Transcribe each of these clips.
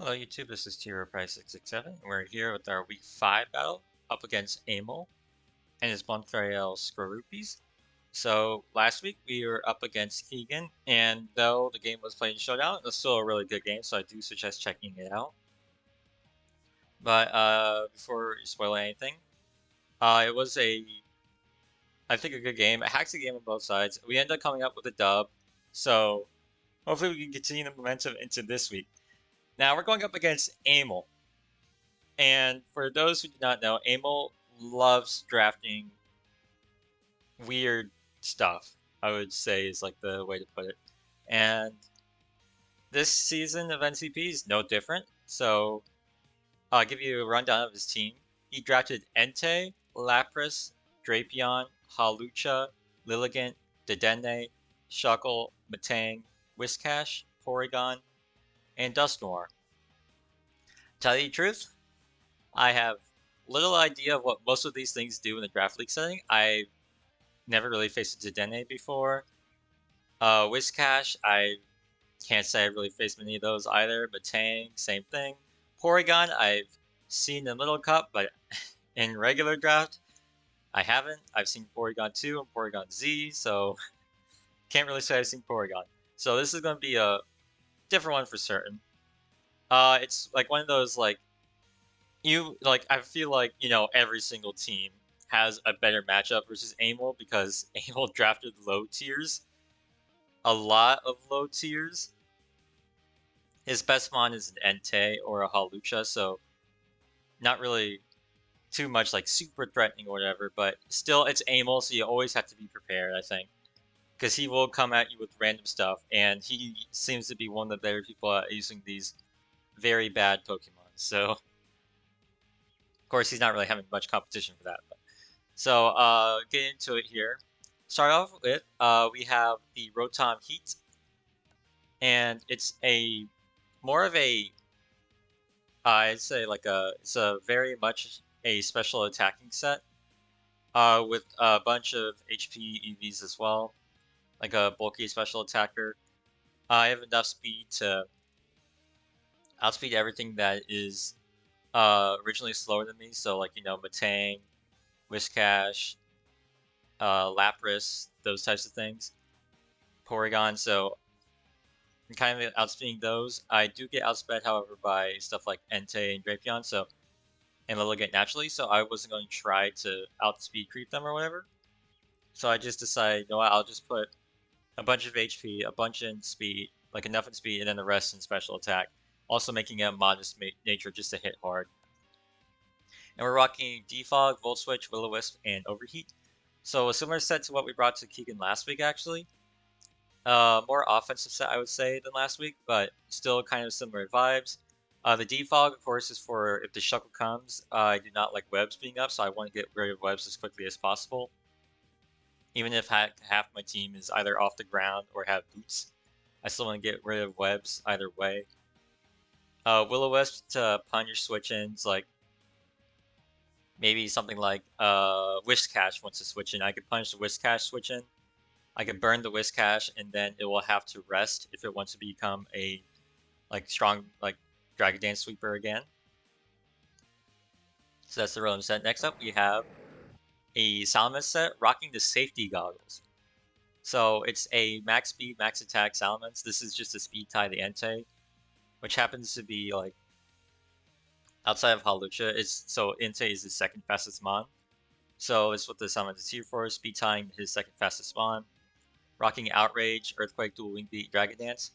Hello YouTube, this is Skorupis667, and we're here with our Week 5 battle up against Amel and his Montreal Skorupis. So last week we were up against Keegan, and though the game was played in Showdown, it was still a really good game, so I do suggest checking it out. But before you spoil anything, it was I think a good game. A hacky game on both sides. We ended up coming up with a dub, so hopefully we can continue the momentum into this week. Now we're going up against Amel. And for those who do not know, Amel loves drafting weird stuff, I would say is like the way to put it. And this season of NCP is no different. So I'll give you a rundown of his team. He drafted Entei, Lapras, Drapion, Halucha, Lilligant, Dedenne, Shuckle, Matang, Whiscash, Porygon, and Dusknoir. Tell you the truth, I have little idea of what most of these things do in the draft league setting. I never really faced a Dedenne before. Whiscash, I can't say I've really faced many of those either. But Tang, same thing. Porygon, I've seen in Little Cup, but in regular draft, I haven't. I've seen Porygon 2 and Porygon Z, so can't really say I've seen Porygon. So this is going to be a different one for certain. It's like one of those like I feel like every single team has a better matchup versus Amel because Amel drafted low tiers, a lot of low tiers. His best mon is an Entei or a Halucha, so not really too much like super threatening or whatever, but still it's Amel, so you always have to be prepared, I think. Because he will come at you with random stuff, and he seems to be one of the better people at using these very bad Pokemon. So, of course, he's not really having much competition for that. But. So, get into it here. Start off with, we have the Rotom Heat, and it's a more of a I'd say it's a very much a special attacking set, with a bunch of HP EVs as well, like a bulky special attacker. I have enough speed to outspeed everything that is originally slower than me. So like Matang, Whiscash, Lapras, those types of things. Porygon. So I'm kind of outspeeding those. I do get outsped, however, by stuff like Entei and Drapion. So and Lilligant naturally, so I wasn't going to try to outspeed creep them or whatever. So I just decided, you know what, I'll just put a bunch of HP, a bunch in speed, like enough in speed, and then the rest in special attack. Also making it modest nature just to hit hard. And we're rocking Defog, Volt Switch, Will-O-Wisp, and Overheat. So a similar set to what we brought to Keegan last week, actually. More offensive set, I would say, than last week, but still kind of similar vibes. The defog, of course, is for if the Shuckle comes. I do not like webs being up, so I want to get rid of webs as quickly as possible. Even if half my team is either off the ground or have boots, I still want to get rid of webs either way. Will-O-Wisp to punish switch-ins, like maybe something like Whiscash wants to switch in. I could punish the Whiscash switch-in. I could burn the Whiscash, and then it will have to rest if it wants to become a strong Dragon Dance Sweeper again. So that's the Rotom set. Next up, we have a Salamence set rocking the safety goggles. So it's a max speed, max attack Salamence. This is just a speed tie, the Entei, which happens to be like outside of Halucha. So Entei is the second fastest mon. So it's what the Salamence is here for, speed tying his second fastest mon. Rocking Outrage, Earthquake, Dual Wing Beat, Dragon Dance.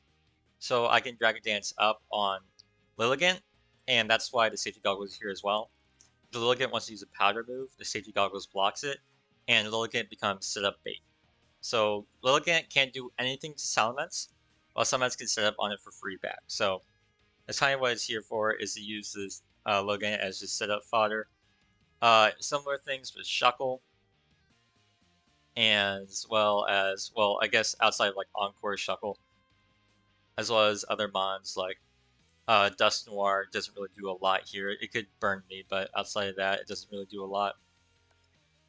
So I can Dragon Dance up on Lilligant, and that's why the safety goggles is here as well. The Lilligant wants to use a powder move, the safety goggles blocks it, and Lilligant becomes set up bait. So Lilligant can't do anything to Salamence, while Salamence can set up on it for free back. So that's kind of what it's here for, is to use this Lilligant as just setup fodder. Similar things with Shuckle, and as well as, well, I guess outside of like Encore Shuckle, as well as other mons like Dusknoir doesn't really do a lot here. It could burn me, but outside of that, it doesn't really do a lot.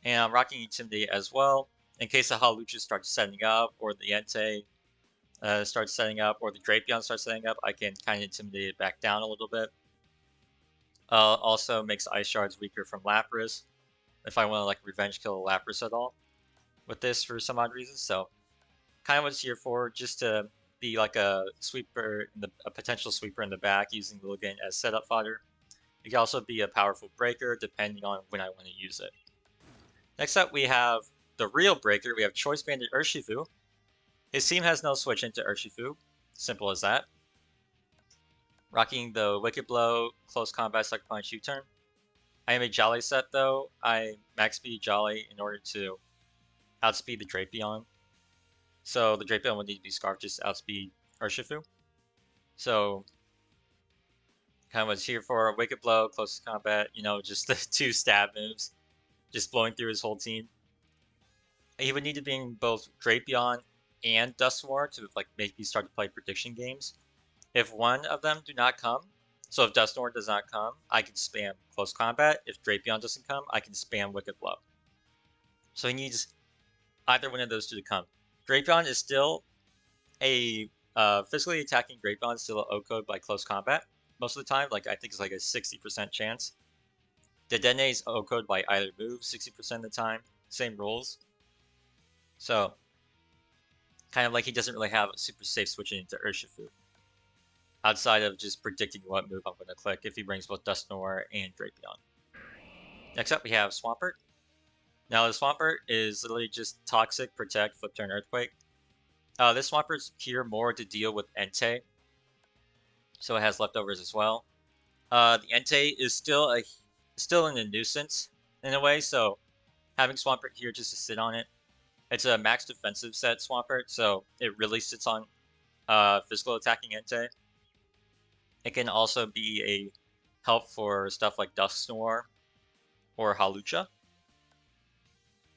And I'm rocking Intimidate as well, in case the Halucha starts setting up, or the Entei starts setting up, or the Drapion starts setting up, I can kind of intimidate it back down a little bit. Also makes Ice Shards weaker from Lapras, if I want to like revenge kill a Lapras at all with this for some odd reason. So kind of what it's here for, just to be like a sweeper, a potential sweeper in the back using Lilligant as setup fodder. It can also be a powerful breaker depending on when I want to use it. Next up, we have the real breaker. We have Choice Banded Urshifu. His team has no switch into Urshifu. Simple as that. Rocking the Wicked Blow, Close Combat, Sucker Punch, U-Turn. I am a Jolly set though. I max speed Jolly in order to outspeed the Drapion. So the Drapion would need to be Scarfed just to outspeed Urshifu. So kind of what's here for Wicked Blow, Close Combat, just the 2 stab moves. Just blowing through his whole team. He would need to be in both Drapion and Dusknoir to like make me start to play prediction games. If one of them do not come, so if Dusknoir does not come, I can spam Close Combat. If Drapion doesn't come, I can spam Wicked Blow. So he needs either one of those two to come. Drapion is still a physically attacking Drapion is still an O-code by Close Combat most of the time. Like I think it's like a 60% chance. Dedenne is O-code by either move 60% of the time. Same rules. So kind of like he doesn't really have a super safe switching into Urshifu. Outside of just predicting what move I'm going to click if he brings both Dusknoir and Drapion. Next up we have Swampert. Now the Swampert is literally just Toxic, Protect, Flip Turn, Earthquake. This Swampert's here more to deal with Entei. So it has leftovers as well. The Entei is still in a nuisance in a way, so having Swampert here just to sit on it. It's a max defensive set Swampert, so it really sits on physical attacking Entei. It can also be a help for stuff like Dusknoir or Hawlucha.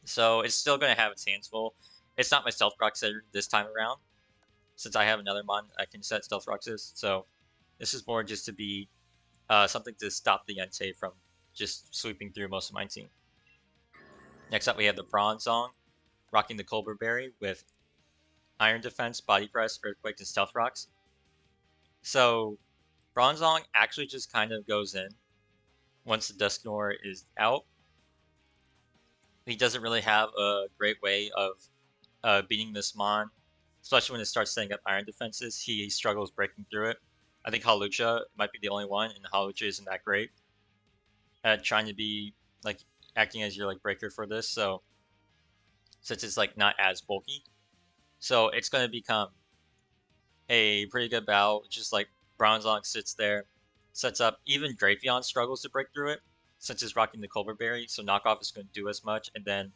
So it's still going to have its hands full. It's not my Stealth Rock setter this time around, since I have another mon I can set Stealth Rocks as. So this is more just to be something to stop the Entei from just sweeping through most of my team. Next up we have the Bronzong, rocking the Colbur Berry with Iron Defense, Body Press, Earthquake, and Stealth Rocks. So Bronzong actually just kind of goes in once the Dusknoir is out. He doesn't really have a great way of beating this mon, especially when it starts setting up Iron Defenses. He struggles breaking through it. I think Hawlucha might be the only one, and Hawlucha isn't that great at trying to be like acting as your like breaker for this. So since it's like not as bulky, so it's going to become a pretty good battle. Just like Bronzong sits there, sets up. Even Drapion struggles to break through it since it's rocking the Colbur Berry. So knockoff is going to do as much, and then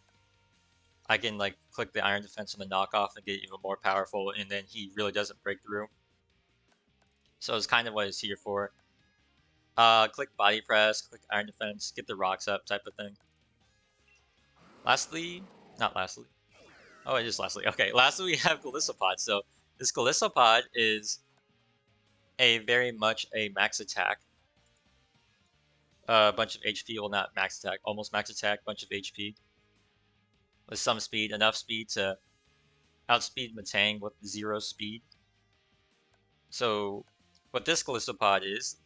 I can like click the Iron Defense on the knockoff and get even more powerful, and then he really doesn't break through. So it's kind of what it's here for. Click Body Press, click Iron Defense, get the rocks up type of thing. Lastly, not lastly. Oh, it is lastly. Okay, lastly we have Golisopod. So this Golisopod is a very much a max attack. Bunch of HP, well not max attack, almost max attack, bunch of HP. With some speed, enough speed to outspeed Matang with 0 speed. So what this Golisopod is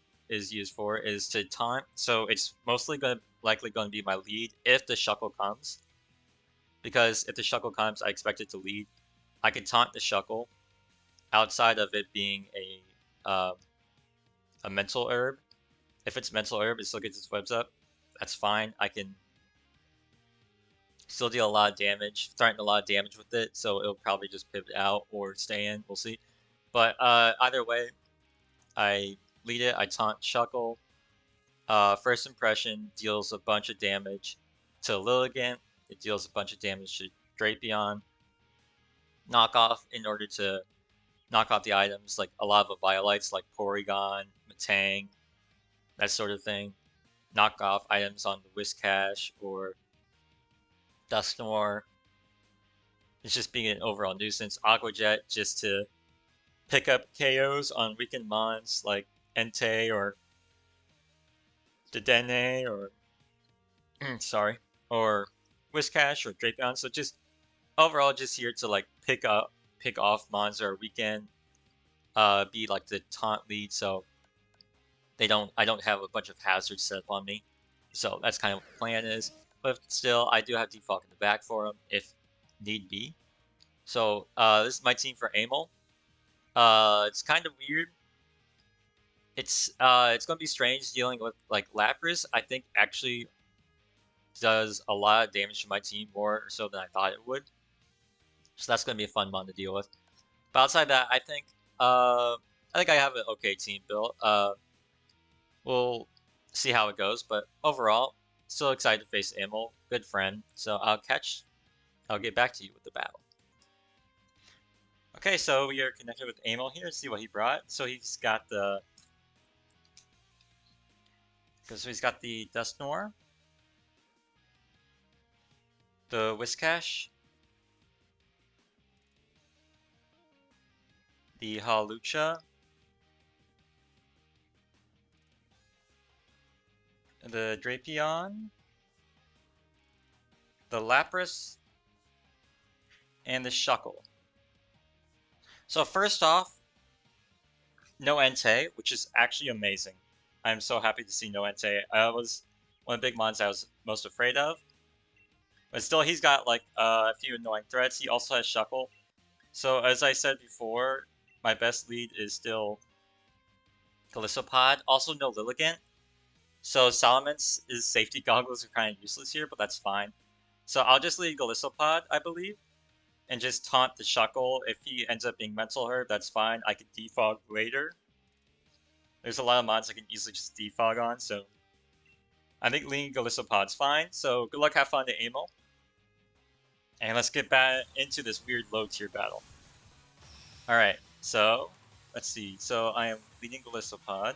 used for is to taunt. So it's mostly likely going to be my lead if the Shuckle comes. Because if the Shuckle comes, I expect it to lead. I can taunt the Shuckle outside of it being a mental herb. If it's mental herb, it still gets its webs up. That's fine. I can still deal a lot of damage, threaten a lot of damage with it, so it'll probably just pivot out or stay in. We'll see. But either way, I lead it. I taunt Shuckle. First impression deals a bunch of damage to Lilligant. It deals a bunch of damage to Drapion. Knockoff in order to knock off the items, like a lot of the Violites, like Porygon, Matang, that sort of thing. Knock off items on the Whiscash or Dusknoir. It's just being an overall nuisance. Aqua Jet just to pick up KOs on weakened mons like Entei or Dedenne or or Whiscash or Drapion. So just overall just here to like pick up pick off mons that are weekend, be like the taunt lead, so I don't have a bunch of hazards set up on me. So that's kind of what the plan is. But still, I do have defog in the back for him if need be. So this is my team for Amel. It's kind of weird. It's gonna be strange dealing with like Lapras. I think actually does a lot of damage to my team, more so than I thought it would. So that's gonna be a fun one to deal with. But outside that, I think I have an okay team built. We'll see how it goes, but overall, still excited to face Amel. Good friend. So I'll get back to you with the battle. Okay, so we are connected with Amel here. See what he brought. So he's got the Dusknoir, the Whiscash, the Hawlucha, the Drapion, the Lapras, and the Shuckle. So first off, no Entei, which is actually amazing. I'm so happy to see no Entei. I was one of the big mons I was most afraid of. But still, he's got like a few annoying threats. He also has Shuckle. So as I said before, my best lead is still Galissopod. Also no Lilligant. So Salamence' safety goggles are kind of useless here, but that's fine. So I'll just lead Galissopod, I believe, and just taunt the Shuckle. If he ends up being Mental Herb, that's fine. I can defog later. There's a lot of mods I can easily just defog on, so I think leading Galissopod's fine. So good luck, have fun to Amel. And let's get back into this weird low tier battle. Alright, so let's see. So I am leading Galissopod.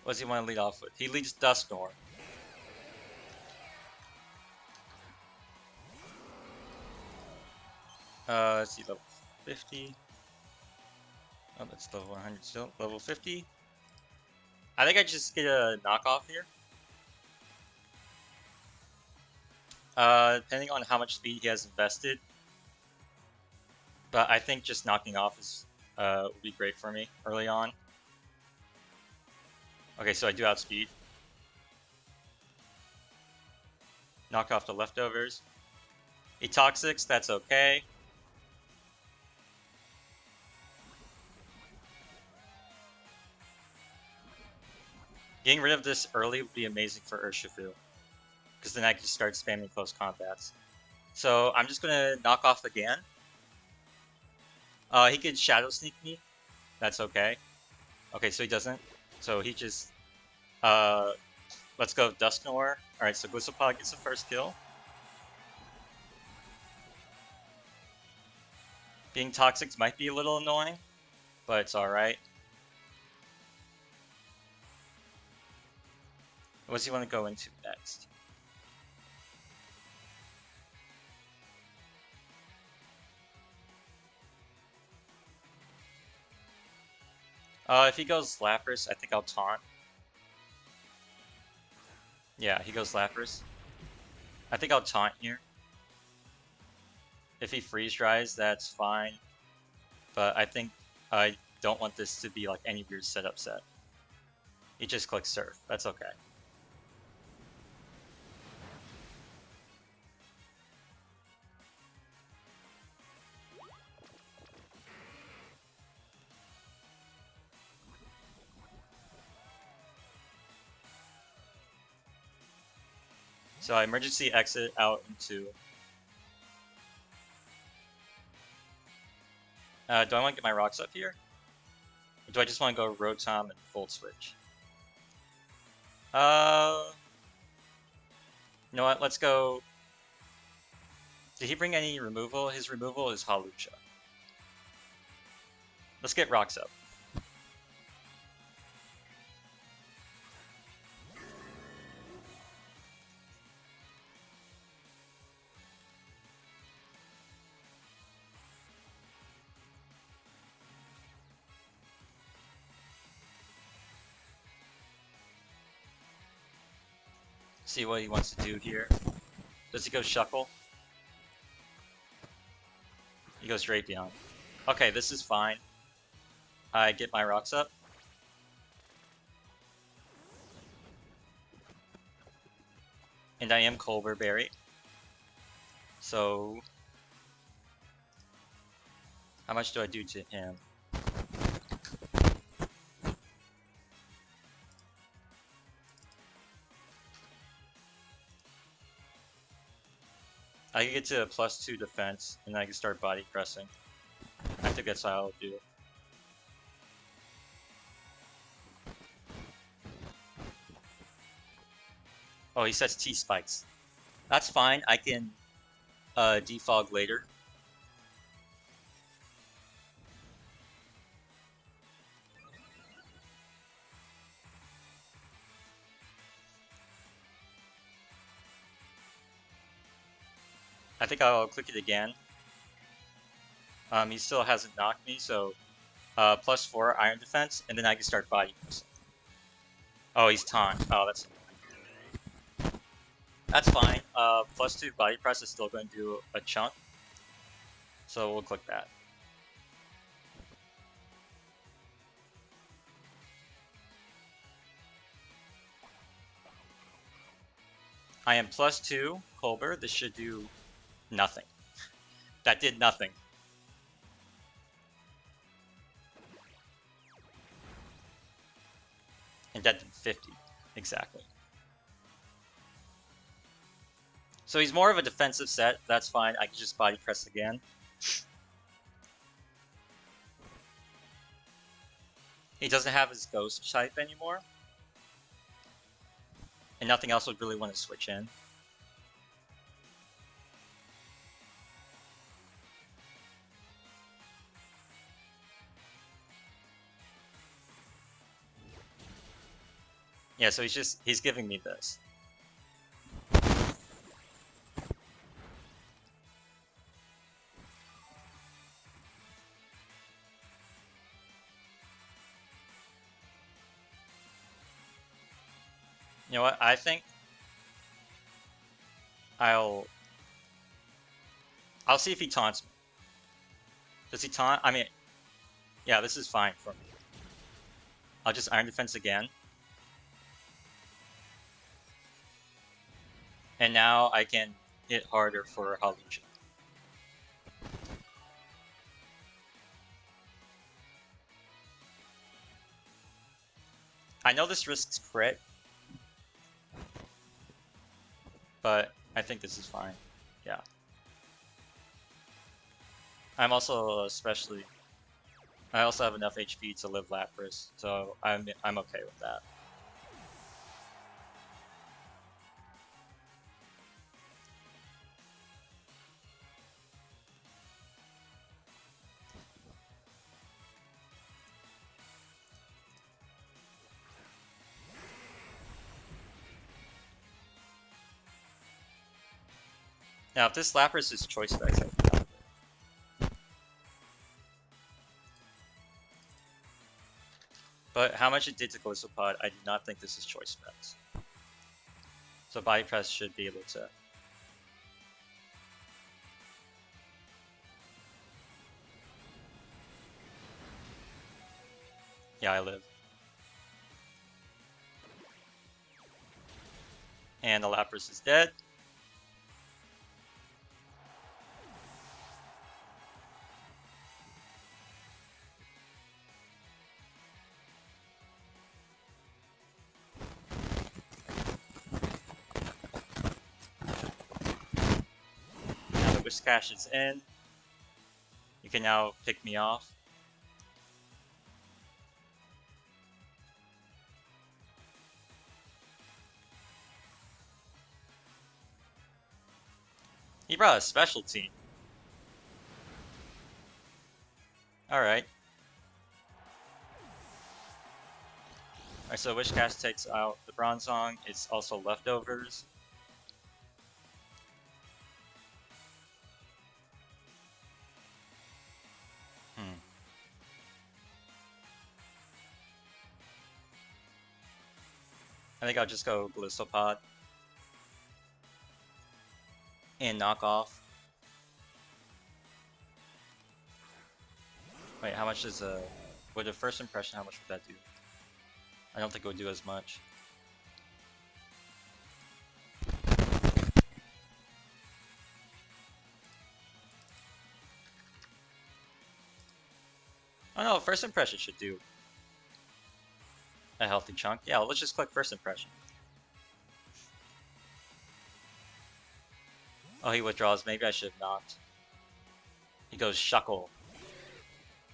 What does he want to lead off with? He leads Dusknoir. Let's see, level 50. Oh, that's level 100 still. Level 50. I think I just get a knockoff here. Depending on how much speed he has invested. But I think just knocking off is would be great for me early on. Okay, so I do outspeed. Knock off the leftovers. A Toxics, that's okay. Getting rid of this early would be amazing for Urshifu, because then I can start spamming close combats. So I'm just gonna knock off again. He could Shadow Sneak me. That's okay. Okay, so he doesn't. So he just let's go Dusknoir. Alright, so Galissopod gets the first kill. Being Toxics might be a little annoying, but it's alright. What does he want to go into next? If he goes Lapras, I think I'll taunt. Yeah, he goes Lapras. I think I'll taunt here. If he freeze dries, that's fine. But I think I don't want this to be like any weird setup set. He just clicks Surf. That's okay. So I emergency exit out into... do I want to get my rocks up here? Or do I just want to go Rotom and Volt Switch? You know what, let's go... Did he bring any removal? His removal is Hawlucha. Let's get rocks up. See what he wants to do here. Does he go Shuckle? He goes Drapion. Okay, this is fine. I get my rocks up. And I am Colbur Berry. So how much do I do to him? I can get to a +2 defense, and I can start body pressing. I think that's how I'll do. Oh, he sets T-spikes. That's fine. I can defog later. I think I'll click it again. He still hasn't knocked me, so +4 iron defense, and then I can start body pressing. Oh, he's taunt. Oh, that's fine. +2 body press is still going to do a chunk, so we'll click that. I am +2 Colbur. This should do nothing. That did nothing. And that did 50, exactly. So he's more of a defensive set, that's fine, I can just body press again. He doesn't have his ghost type anymore. And nothing else would really want to switch in. Yeah, so he's giving me this. You know what, I think I'll see if he taunts me. Does he taunt? I mean, yeah, this is fine for me. I'll just Iron Defense again. And now I can hit harder for Hallujah. I know this risks crit, but I think this is fine. Yeah. I'm also I also have enough HP to live Lapras, so I'm okay with that. Now, if this Lapras is choice specs, I can not. But how much it did to Glissopod, I do not think this is choice specs. So Body Press should be able to. Yeah, I live. And the Lapras is dead. Now the Whiscash is in. You can now pick me off. He brought a special team. Alright. Alright, so Wishcast takes out the Bronzong. It's also leftovers. I think I'll just go Glissopod. And knock off. Wait, how much is with a first impression, how much would that do? I don't think it would do as much. Oh no, first impression should do a healthy chunk. Yeah, let's just click first impression. Oh, he withdraws. Maybe I should have knocked. He goes Shuckle.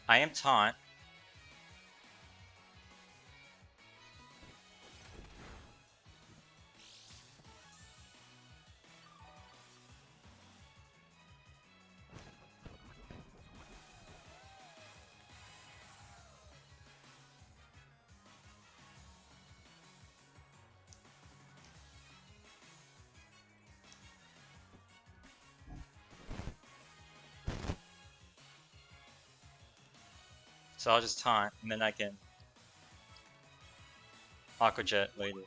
I am taunt. So I'll just taunt, and then I can Aqua Jet later.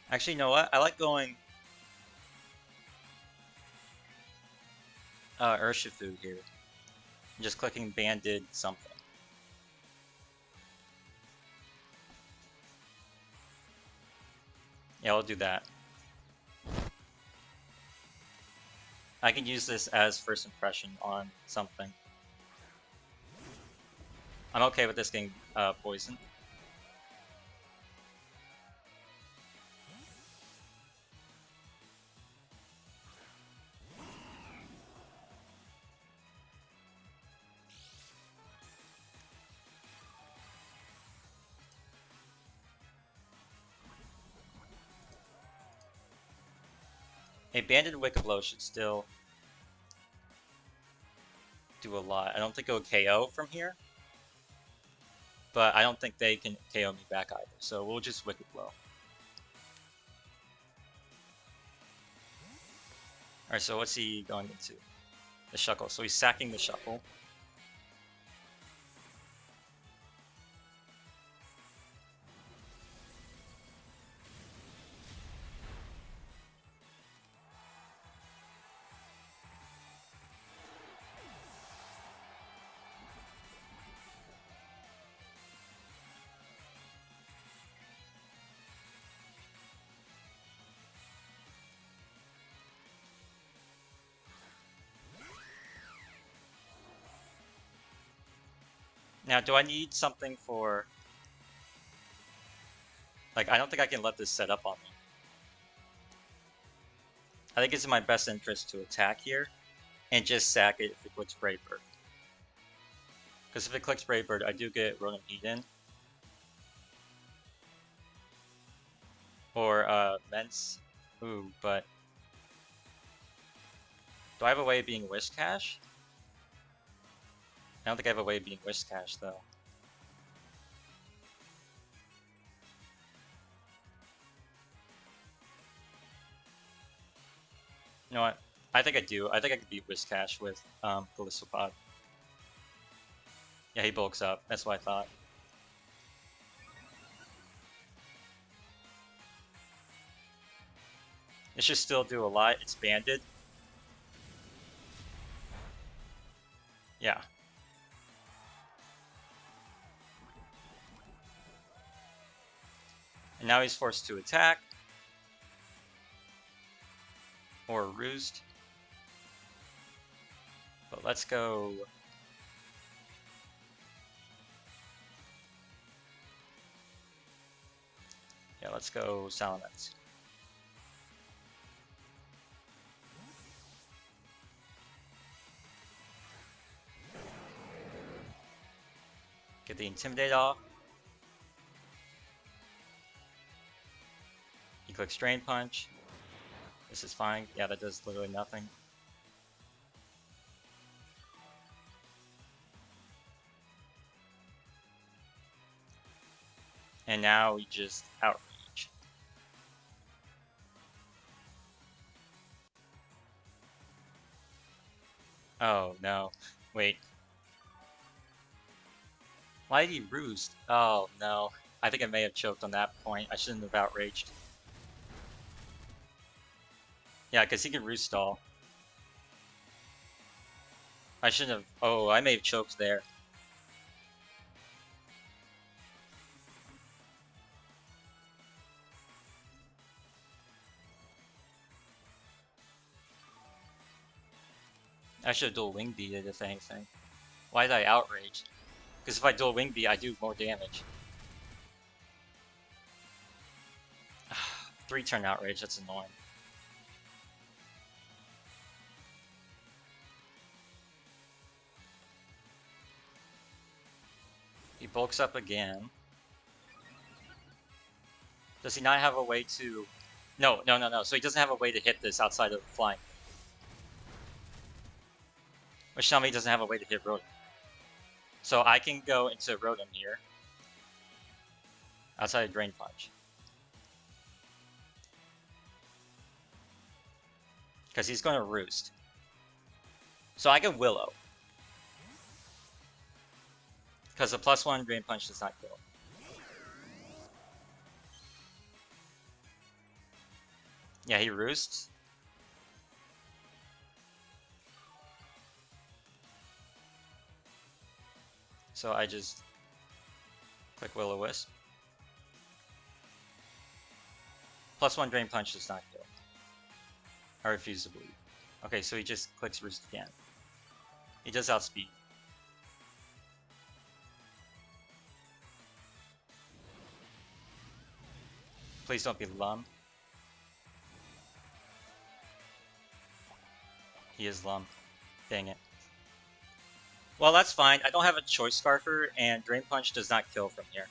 Actually, you know what? I like going Urshifu here. Just clicking banded something. Yeah, I'll do that. I can use this as first impression on something. I'm okay with this getting poisoned. A banded Wicked Blow should still do a lot. I don't think it would KO from here, but I don't think they can KO me back either, so we'll just Wicked Blow. Alright, so what's he going into? The Shuckle. So he's sacking the Shuckle. Now, do I need something for... Like, I don't think I can let this set up on me. I think it's in my best interest to attack here and just sack it if it clicks Brave Bird. Because if it clicks Brave Bird, I do get Rotom Heat-In. Or Mence. Ooh, but... Do I have a way of being Whiscash? I don't think I have a way of being Whiscash, though. You know what? I think I do. I think I could beat Whiscash with Galissopod. Yeah, he bulks up. That's what I thought. It should still do a lot. It's banded. Yeah. And now he's forced to attack. Or Roost. But let's go... Yeah, let's go Salamence. Get the Intimidate off. He clicks Drain Punch. This is fine. Yeah, that does literally nothing. And now we just outrage. Oh no. Wait. Why did he roost? Oh no. I think I may have choked on that point. I shouldn't have outraged. Yeah, because he can roost stall. I shouldn't have. Oh, I may have choked there. I should have dual wing beated if anything. Why did I outrage? Because if I dual wing beat, I do more damage. 3-turn outrage, that's annoying. He bulks up again. Does he not have a way to... No. So he doesn't have a way to hit this outside of flying. Which tell me he doesn't have a way to hit Rotom. So I can go into Rotom here. Outside of Drain Punch. Because he's going to Roost. So I can Willow. Because the +1 Drain Punch does not kill. Yeah, he Roosts. So I just click Will-O-Wisp. +1 Drain Punch does not kill. I refuse to believe. Okay, so he just clicks Roost again. He does outspeed. Please don't be Lum. He is Lum. Dang it. Well, that's fine. I don't have a Choice Scarfer, and Drain Punch does not kill from here.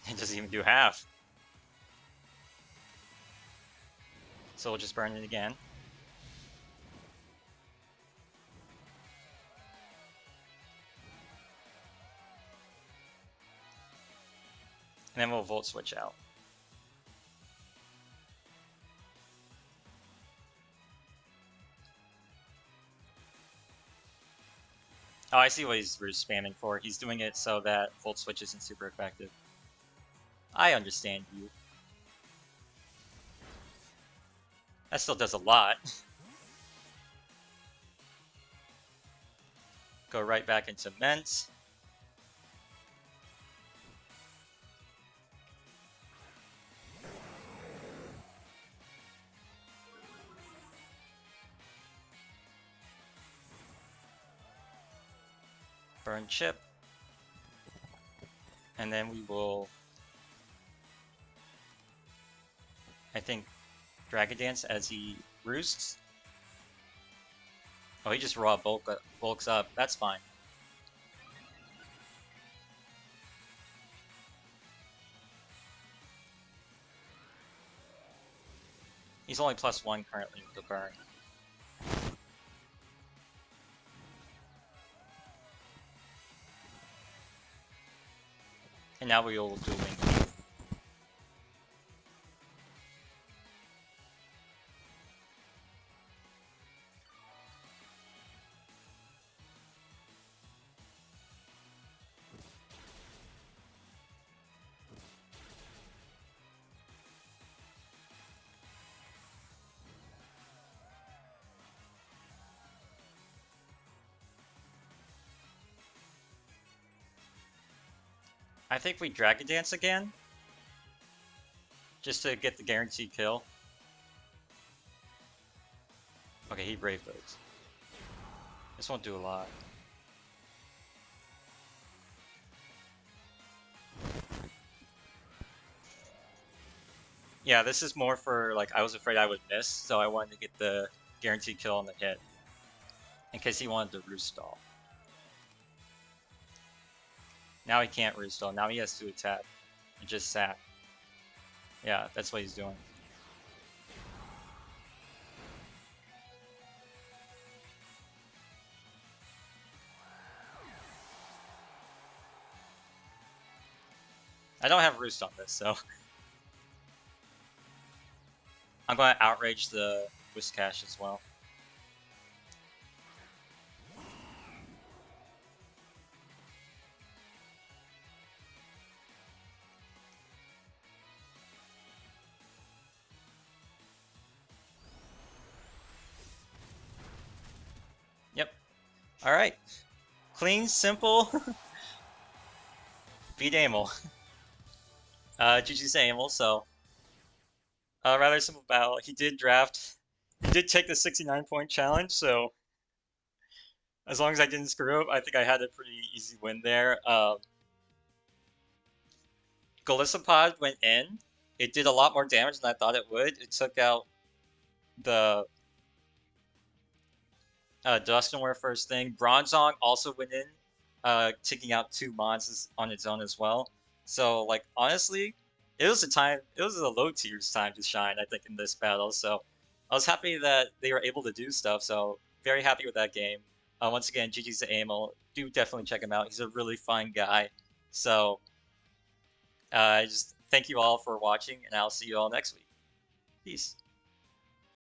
It doesn't even do half. So we'll just burn it again. And then we'll Volt Switch out. Oh, I see what he's spamming for. He's doing it so that Volt Switch isn't super effective. I understand you. That still does a lot. Go right back into Ment. Burn Chip. And then we will, I think, Dragon Dance as he roosts. Oh, he just raw bulks up. That's fine. He's only +1 currently with the burn. And now we will do Wing. I think we Dragon Dance again. Just to get the guaranteed kill. Okay, he Brave Birds. This won't do a lot. Yeah, this is more for, like, I was afraid I would miss, so I wanted to get the guaranteed kill on the hit. In case he wanted to Roost Stall. Now he can't Roost Stall, now he has to attack. And just sap. Yeah, that's what he's doing. I don't have Roost on this, so I'm going to outrage the Whiscash as well. Yep. All right. Clean, simple. Beat Amel. GG's to Amel, so rather simple battle. He did draft. He did take the 69-point challenge, so as long as I didn't screw up, I think I had a pretty easy win there. Golisopod went in. It did a lot more damage than I thought it would. It took out the Dusknoir first thing. Bronzong also went in, taking out 2 mons on its own as well. So, like, honestly, it was a low tiers time to shine, I think, in this battle. So, I was happy that they were able to do stuff. So, very happy with that game. Once again, GG's to Amel. Do definitely check him out. He's a really fun guy. So, just thank you all for watching, and I'll see you all next week. Peace.